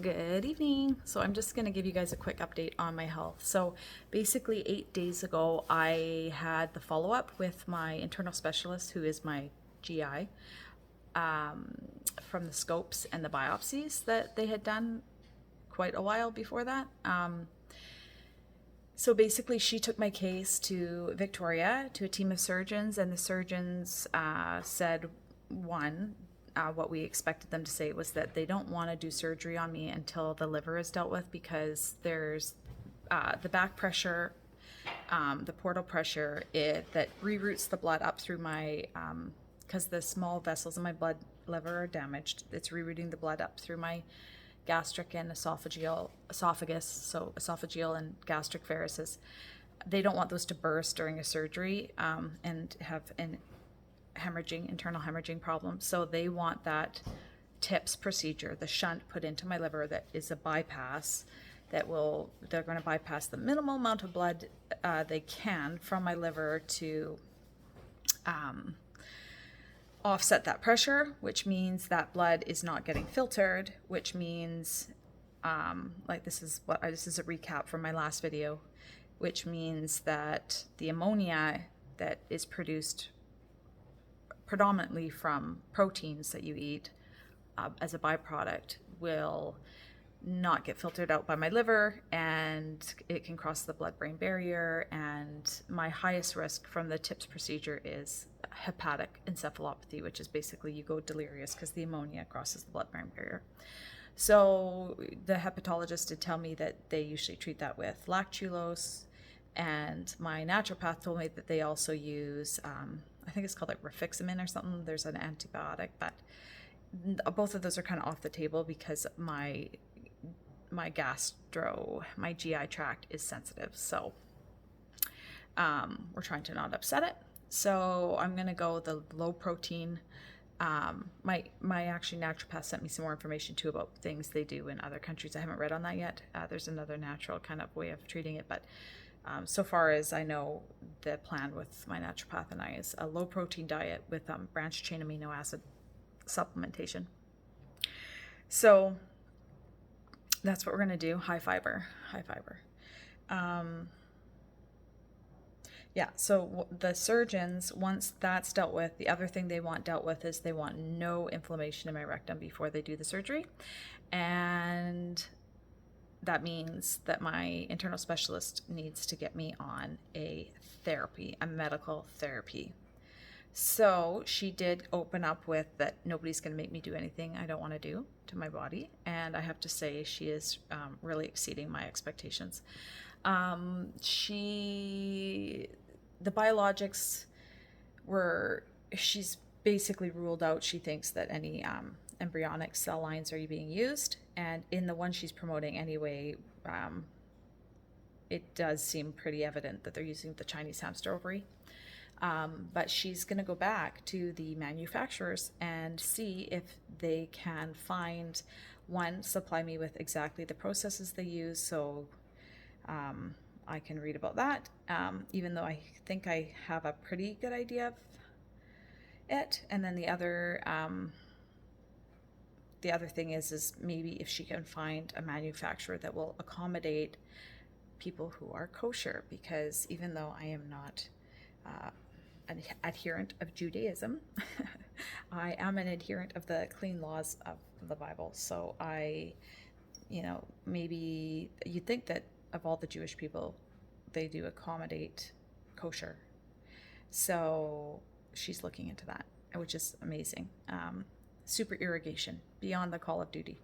Good evening. So I'm just going to give you guys a quick update on my health. So basically 8 days ago, I had the follow-up with my internal specialist, who is my GI, from the scopes and the biopsies that they had done quite a while before that. So basically, she took my case to Victoria, to a team of surgeons, and the surgeons said, what we expected them to say was that they don't want to do surgery on me until the liver is dealt with, because there's the back pressure, the portal pressure, that reroutes the blood up through my, because the small vessels in my liver are damaged. It's rerouting the blood up through my gastric and esophagus, so esophageal and gastric varices. They don't want those to burst during a surgery and have an internal hemorrhaging problem. So they want that TIPS procedure, the shunt put into my liver that is a bypass they're going to bypass the minimal amount of blood they can from my liver to offset that pressure, which means that blood is not getting filtered, which means this is a recap from my last video, which means that the ammonia that is produced predominantly from proteins that you eat as a byproduct will not get filtered out by my liver, and it can cross the blood-brain barrier. And my highest risk from the TIPS procedure is hepatic encephalopathy, which is basically you go delirious because the ammonia crosses the blood-brain barrier. So the hepatologist did tell me that they usually treat that with lactulose, and my naturopath told me that they also use I think it's called like rifaximin or something. There's an antibiotic, but both of those are kind of off the table because my GI tract is sensitive. So we're trying to not upset it. So I'm going to go the low protein. My actually naturopath sent me some more information too about things they do in other countries. I haven't read on that yet. There's another natural kind of way of treating it, but so far as I know, the plan with my naturopath and I is a low protein diet with branched chain amino acid supplementation. So that's what we're going to do. High fiber. So the surgeons, once that's dealt with, the other thing they want dealt with is they want no inflammation in my rectum before they do the surgery. And that means that my internal specialist needs to get me on a medical therapy. So she did open up with that nobody's going to make me do anything I don't want to do to my body. And I have to say she is really exceeding my expectations. The biologics she's basically ruled out. She thinks that any embryonic cell lines are being used, and in the one she's promoting anyway, it does seem pretty evident that they're using the Chinese hamster ovary. But she's going to go back to the manufacturers and see if they can supply me with exactly the processes they use, so I can read about that, even though I think I have a pretty good idea of it. And then the other thing is maybe if she can find a manufacturer that will accommodate people who are kosher, because even though I am not an adherent of Judaism, I am an adherent of the clean laws of the Bible. So maybe you'd think that of all the Jewish people, they do accommodate kosher. So she's looking into that, which is amazing. Super irrigation, beyond the call of duty.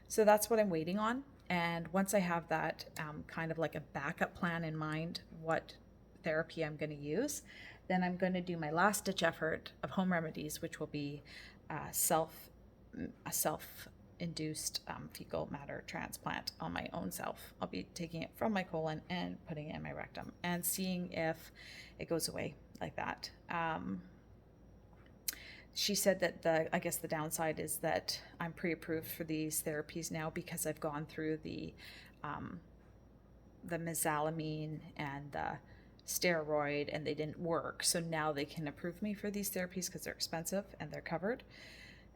So that's what I'm waiting on. And once I have that kind of like a backup plan in mind, what therapy I'm going to use, then I'm going to do my last ditch effort of home remedies, which will be a self-induced fecal matter transplant on my own self. I'll be taking it from my colon and putting it in my rectum and seeing if it goes away like that. She said that the downside is that I'm pre-approved for these therapies now because I've gone through the mesalamine and the steroid and they didn't work. So now they can approve me for these therapies because they're expensive and they're covered.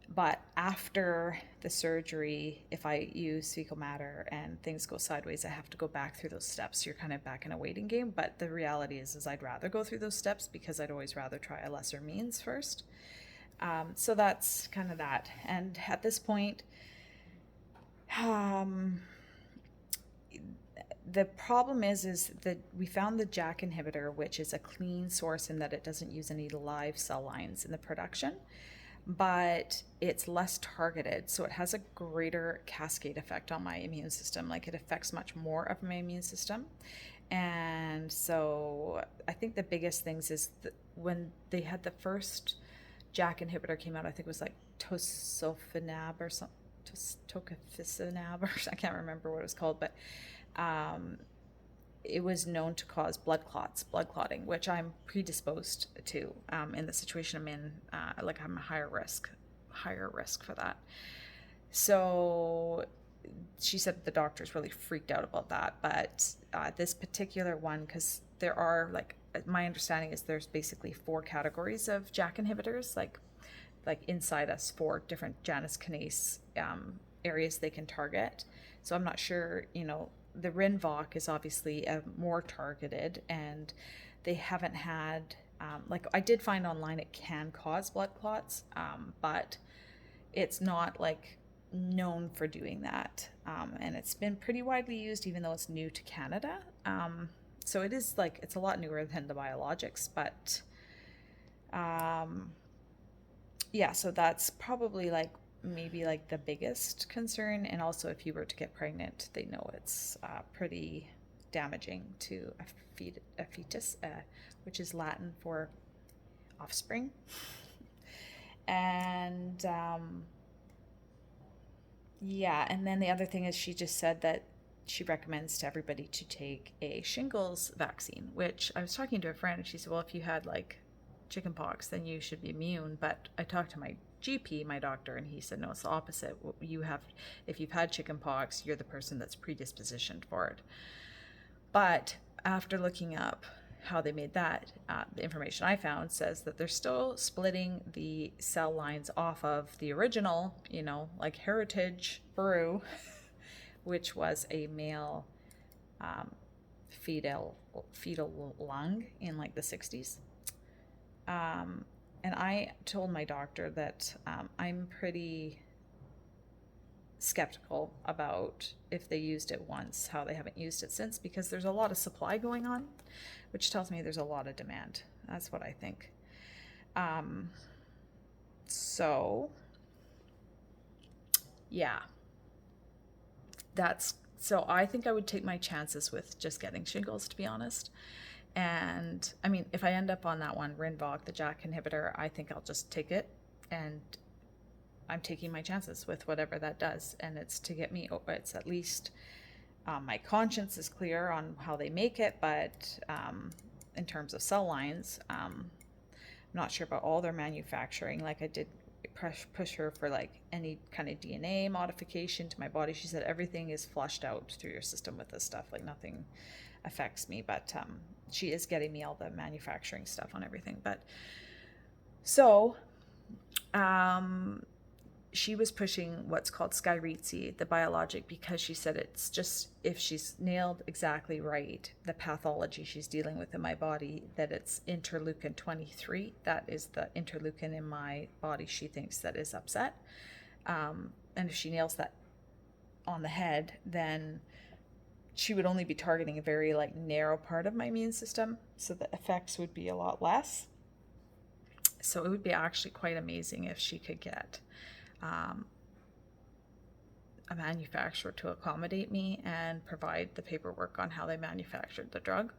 But after the surgery, if I use fecal matter and things go sideways, I have to go back through those steps. You're kind of back in a waiting game. But the reality is I'd rather go through those steps because I'd always rather try a lesser means first. So that's kind of that. And at this point, the problem is that we found the JAK inhibitor, which is a clean source in that it doesn't use any live cell lines in the production, but it's less targeted, so it has a greater cascade effect on my immune system. Like, it affects much more of my immune system. And so I think the biggest things is that when they had the first JAK inhibitor came out, I think it was like tosofinab or something, tocilizumab, or I can't remember what it was called, but it was known to cause blood clotting, which I'm predisposed to in the situation I'm in. Like, I'm a higher risk for that. So she said the doctors really freaked out about that. But this particular one, because there are, like, my understanding is there's basically 4 categories of JAK inhibitors, like inside us, 4 different Janus kinase areas they can target. So I'm not sure, the Rinvoq is obviously more targeted, and they haven't had, like, I did find online it can cause blood clots, but it's not like known for doing that. And it's been pretty widely used, even though it's new to Canada. So it is, like, it's a lot newer than the biologics, but yeah, so that's probably maybe the biggest concern. And also, if you were to get pregnant, they know it's pretty damaging to a fetus, which is Latin for offspring. And yeah, and then the other thing is she just said that she recommends to everybody to take a shingles vaccine, which I was talking to a friend, and she said, well, if you had chickenpox, then you should be immune. But I talked to my GP, my doctor, and he said, no, it's the opposite. If you've had chickenpox, you're the person that's predispositioned for it. But after looking up how they made that, the information I found says that they're still splitting the cell lines off of the original, like heritage brew, which was a male fetal lung in the 60s. And I told my doctor that I'm pretty skeptical about if they used it once, how they haven't used it since, because there's a lot of supply going on, which tells me there's a lot of demand. That's what I think. So yeah, so I think I would take my chances with just getting shingles, to be honest. And I mean, if I end up on that one, Rinvoq, the JAK inhibitor, I think I'll just take it, and I'm taking my chances with whatever that does. And it's to get me, it's at least my conscience is clear on how they make it, but in terms of cell lines, I'm not sure about all their manufacturing. Like, I did push her for any kind of DNA modification to my body. She said everything is flushed out through your system with this stuff, nothing affects me, but she is getting me all the manufacturing stuff on everything. But so she was pushing what's called Skyrizi, the biologic, because she said it's just, if she's nailed exactly right the pathology she's dealing with in my body, that it's interleukin 23. That is the interleukin in my body she thinks that is upset. And if she nails that on the head, then she would only be targeting a very narrow part of my immune system, so the effects would be a lot less. So it would be actually quite amazing if she could get a manufacturer to accommodate me and provide the paperwork on how they manufactured the drug.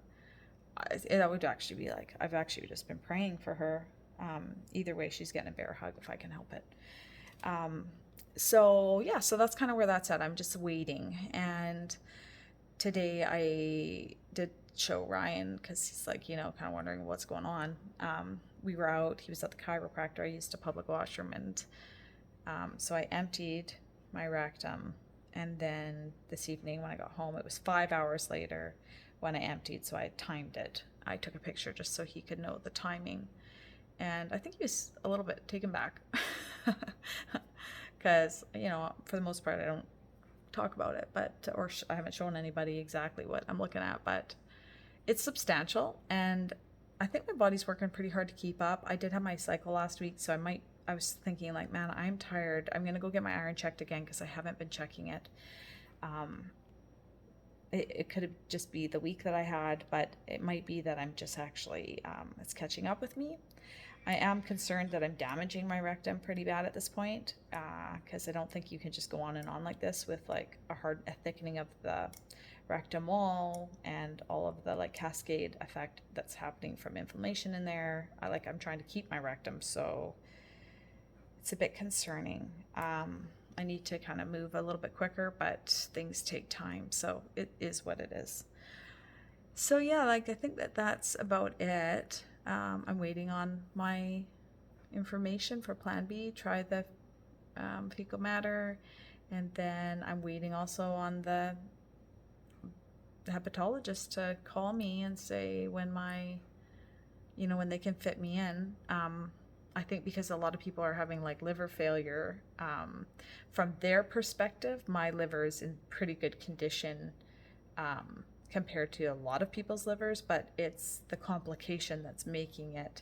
That would actually be I've actually just been praying for her. Either way, she's getting a bear hug if I can help it. So yeah, so that's kind of where that's at. I'm just waiting. And today I did show Ryan, because he's kind of wondering what's going on. We were out, he was at the chiropractor. I used a public washroom, and so I emptied my rectum, and then this evening when I got home, it was 5 hours later when I emptied, so I timed it. I took a picture just so he could know the timing, and I think he was a little bit taken back. Because, for the most part, I don't talk about it, or I haven't shown anybody exactly what I'm looking at, but it's substantial, and I think my body's working pretty hard to keep up. I did have my cycle last week, so I was thinking like, man, I'm tired. I'm going to go get my iron checked again because I haven't been checking it. It could just be the week that I had, but it might be that I'm just actually, it's catching up with me. I am concerned that I'm damaging my rectum pretty bad at this point, because I don't think you can just go on and on like this with like a thickening of the rectum wall and all of the like cascade effect that's happening from inflammation in there. I'm trying to keep my rectum, so it's a bit concerning. I need to kind of move a little bit quicker, but things take time, so it is what it is. So yeah, I think that's about it. I'm waiting on my information for Plan B, try the fecal matter, and then I'm waiting also on the hepatologist to call me and say when when they can fit me in. I think because a lot of people are having like liver failure, from their perspective, my liver is in pretty good condition compared to a lot of people's livers, but it's the complication that's making it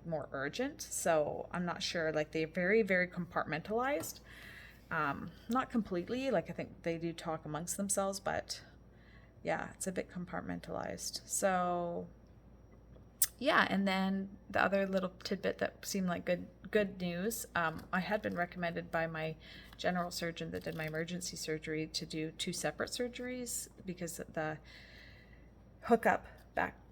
more urgent. So I'm not sure, they're very, very compartmentalized. Not completely, I think they do talk amongst themselves, but yeah, it's a bit compartmentalized. So yeah, and then the other little tidbit that seemed like good news, I had been recommended by my general surgeon that did my emergency surgery to do 2 separate surgeries because the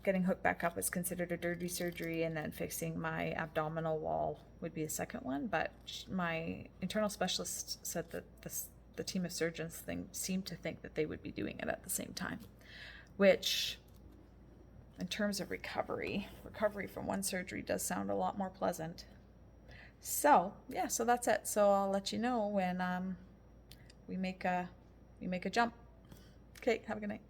getting hooked back up is considered a dirty surgery, and then fixing my abdominal wall would be a second one. But my internal specialist said that the team of surgeons seemed to think that they would be doing it at the same time, which in terms of recovery from one surgery does sound a lot more pleasant. So yeah, so that's it. So I'll let you know when we make a jump. Okay, have a good night.